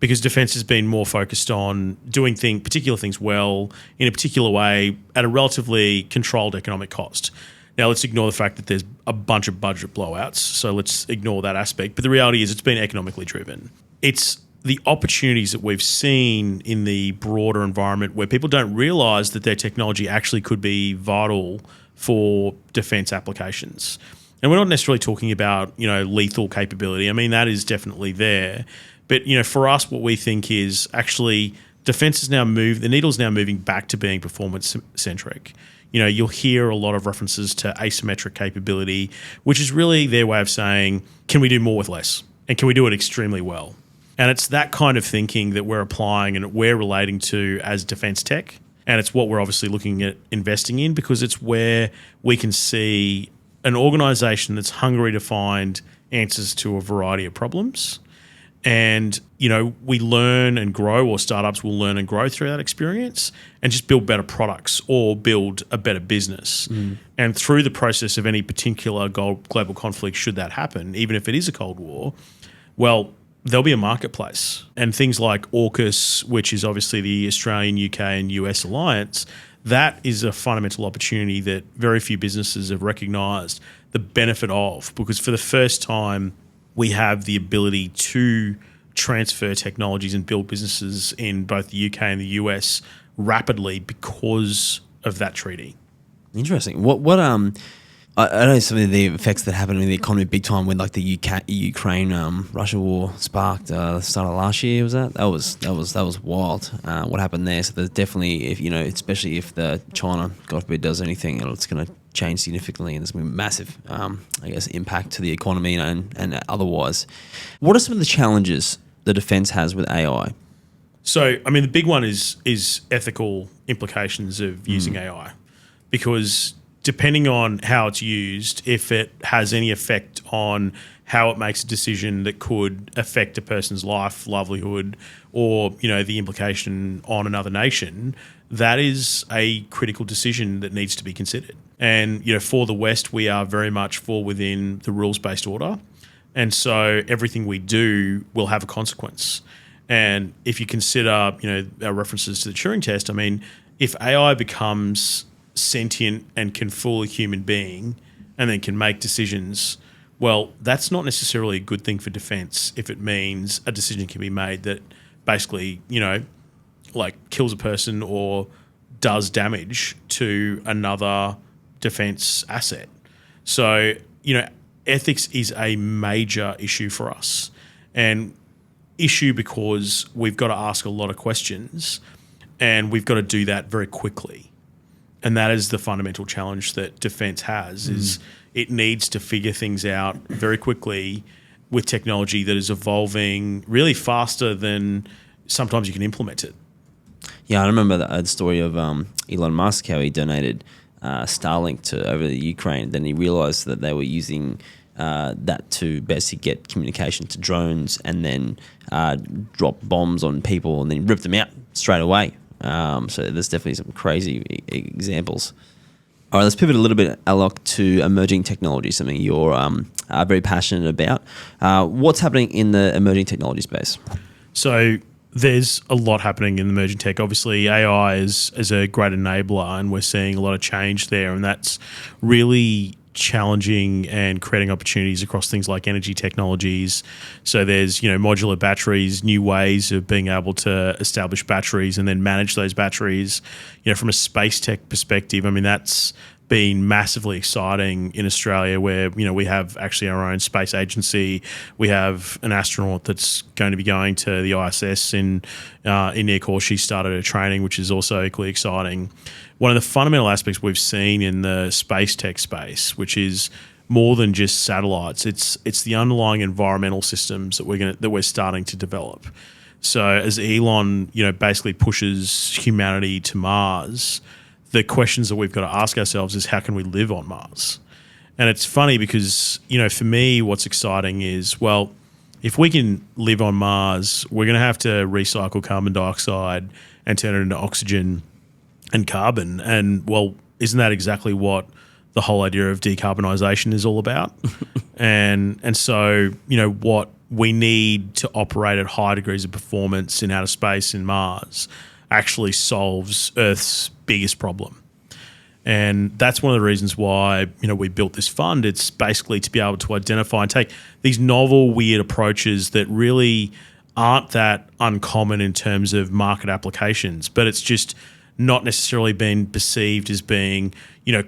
Because defence has been more focused on doing particular things well in a particular way at a relatively controlled economic cost. Now, let's ignore the fact that there's a bunch of budget blowouts, so let's ignore that aspect. But the reality is it's been economically driven. It's the opportunities that we've seen in the broader environment where people don't realise that their technology actually could be vital for defence applications. And we're not necessarily talking about, lethal capability. I mean, that is definitely there. But, for us, what we think is actually defence is now the needle's now moving back to being performance-centric. You'll hear a lot of references to asymmetric capability, which is really their way of saying, can we do more with less? And can we do it extremely well? And it's that kind of thinking that we're applying and we're relating to as defence tech. And it's what we're obviously looking at investing in because it's where we can see an organisation that's hungry to find answers to a variety of problems. And, we learn and grow, or startups will learn and grow through that experience and just build better products or build a better business. And through the process of any particular global conflict, should that happen, even if it is a Cold War, well, there'll be a marketplace. And things like AUKUS, which is obviously the Australian, UK and US alliance, that is a fundamental opportunity that very few businesses have recognised the benefit of, because for the first time, we have the ability to transfer technologies and build businesses in both the UK and the US rapidly because of that treaty. Interesting. I know some of the effects that happened in the economy big time when the Ukraine Russia war sparked the start of last year. Was that was wild? What happened there? So there's definitely, if especially if the China, God forbid, does anything, it's going to change significantly, and there's going to be massive, impact to the economy and otherwise. What are some of the challenges the defence has with AI? So, I mean, the big one is ethical implications of using AI, because depending on how it's used, if it has any effect on how it makes a decision that could affect a person's life, livelihood, or, the implication on another nation, that is a critical decision that needs to be considered. And, for the West, we are very much fall within the rules-based order. And so everything we do will have a consequence. And if you consider, our references to the Turing test, I mean, if AI becomes sentient and can fool a human being and then can make decisions, well, that's not necessarily a good thing for defence if it means a decision can be made that basically, kills a person or does damage to another defence asset. So, ethics is a major issue for us, and issue because we've got to ask a lot of questions and we've got to do that very quickly. And that is the fundamental challenge that defence has, is it needs to figure things out very quickly with technology that is evolving really faster than sometimes you can implement it. Yeah, I remember the story of Elon Musk, how he donated Starlink to over the Ukraine. Then he realized that they were using that to basically get communication to drones, and then drop bombs on people and then rip them out straight away. So there's definitely some crazy examples. All right, let's pivot a little bit, Alok, to emerging technology, something you're very passionate about. What's happening in the emerging technology space? So there's a lot happening in the emerging tech. Obviously, AI is a great enabler, and we're seeing a lot of change there, and that's really challenging and creating opportunities across things like energy technologies. So there's, modular batteries, new ways of being able to establish batteries and then manage those batteries. From a space tech perspective, I mean, that's been massively exciting in Australia, where we have actually our own space agency. We have an astronaut that's going to be going to the ISS in near course. She started her training, which is also equally exciting. One of the fundamental aspects we've seen in the space tech space, which is more than just satellites, it's the underlying environmental systems that we're starting to develop. So as Elon, basically pushes humanity to Mars, the questions that we've got to ask ourselves is, how can we live on Mars? And it's funny because, for me, what's exciting is, well, if we can live on Mars, we're going to have to recycle carbon dioxide and turn it into oxygen and carbon. And, well, isn't that exactly what the whole idea of decarbonisation is all about? and so, what we need to operate at high degrees of performance in outer space in Mars actually solves Earth's biggest problem. And that's one of the reasons why, we built this fund. It's basically to be able to identify and take these novel, weird approaches that really aren't that uncommon in terms of market applications, but it's just not necessarily been perceived as being,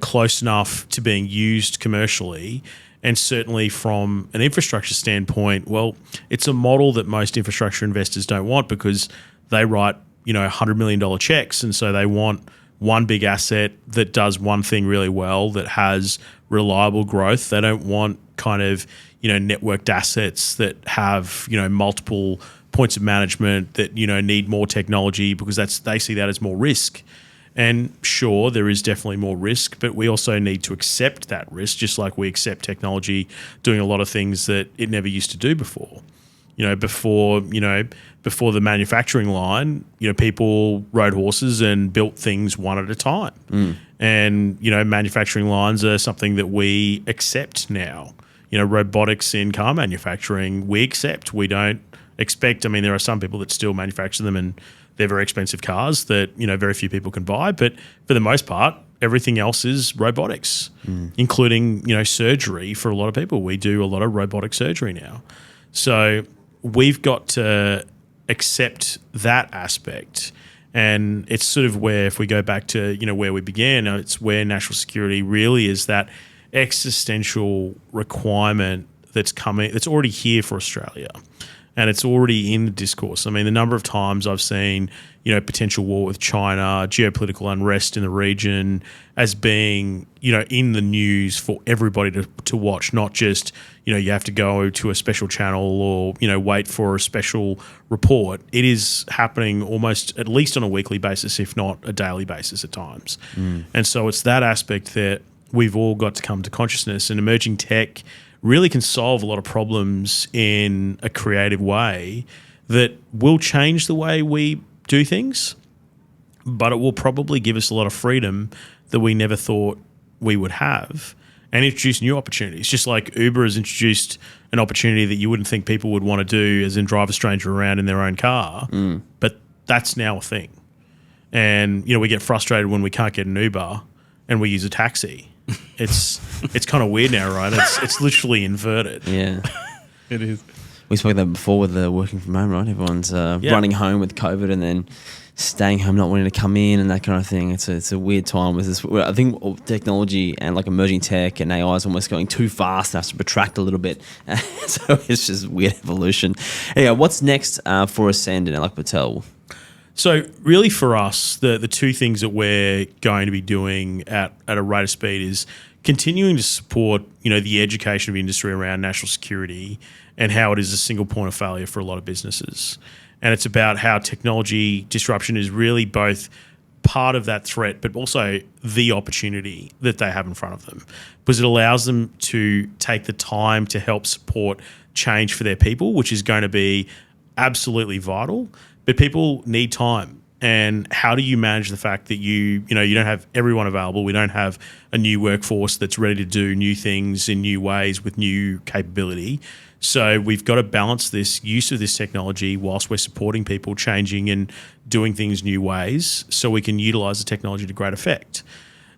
close enough to being used commercially. And certainly from an infrastructure standpoint, well, it's a model that most infrastructure investors don't want, because they write $100 million checks. And so they want one big asset that does one thing really well, that has reliable growth. They don't want kind of, networked assets that have, multiple points of management that, need more technology, because they see that as more risk. And sure, there is definitely more risk, but we also need to accept that risk, just like we accept technology doing a lot of things that it never used to do before. Before the manufacturing line, people rode horses and built things one at a time. And, manufacturing lines are something that we accept now. Robotics in car manufacturing, we accept. We don't expect, there are some people that still manufacture them, and they're very expensive cars that, very few people can buy. But for the most part, everything else is robotics, including, surgery for a lot of people. We do a lot of robotic surgery now. So we've got to accept that aspect. And it's sort of where, if we go back to, where we began, it's where national security really is that existential requirement that's already here for Australia. And it's already in the discourse. The number of times I've seen, potential war with China, geopolitical unrest in the region as being, in the news for everybody to watch, not just, you have to go to a special channel or, wait for a special report. It is happening almost at least on a weekly basis, if not a daily basis at times. And so it's that aspect that we've all got to come to consciousness, and emerging tech really can solve a lot of problems in a creative way that will change the way we do things, but it will probably give us a lot of freedom that we never thought we would have, and introduce new opportunities. Just like Uber has introduced an opportunity that you wouldn't think people would want to do, as in drive a stranger around in their own car, but that's now a thing. And, we get frustrated when we can't get an Uber and we use a taxi. It's kind of weird now, right? It's literally inverted. Yeah. It is. We spoke about that before with the working from home, right? Everyone's running home with COVID and then staying home, not wanting to come in and that kind of thing. It's a weird time with this. I think technology and like emerging tech and AI is almost going too fast and has to retract a little bit. So it's just weird evolution. Anyway, what's next for Azcende and Alok Patel? So really for us, the two things that we're going to be doing at a rate of speed is continuing to support, the education of industry around national security and how it is a single point of failure for a lot of businesses. And it's about how technology disruption is really both part of that threat, but also the opportunity that they have in front of them, because it allows them to take the time to help support change for their people, which is going to be absolutely vital. But people need time. And how do you manage the fact that you don't have everyone available? We don't have a new workforce that's ready to do new things in new ways with new capability. So we've got to balance this use of this technology whilst we're supporting people changing and doing things new ways, so we can utilize the technology to great effect.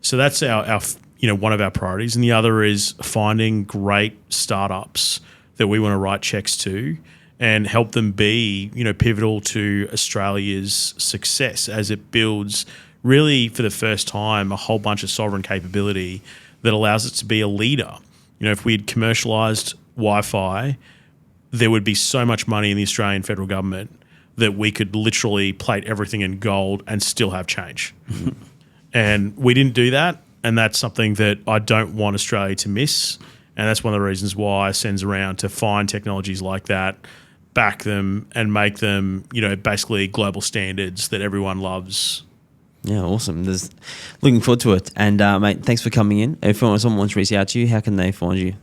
So that's our one of our priorities, and the other is finding great startups that we want to write checks to and help them be, pivotal to Australia's success as it builds, really for the first time, a whole bunch of sovereign capability that allows it to be a leader. If we had commercialised Wi-Fi, there would be so much money in the Australian federal government that we could literally plate everything in gold and still have change. And we didn't do that, and that's something that I don't want Australia to miss. And that's one of the reasons why I sends around to find technologies like that, back them, and make them, basically global standards that everyone loves. Yeah, awesome. Looking forward to it. And mate, thanks for coming in. If someone wants to reach out to you, how can they find you?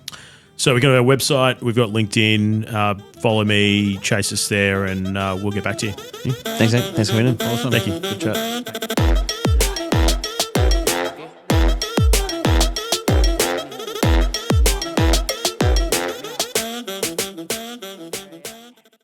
So we've got our website, we've got LinkedIn, follow me, chase us there, and we'll get back to you. Yeah. Thanks, mate. Thanks for coming in. Awesome. Thank you. Good chat.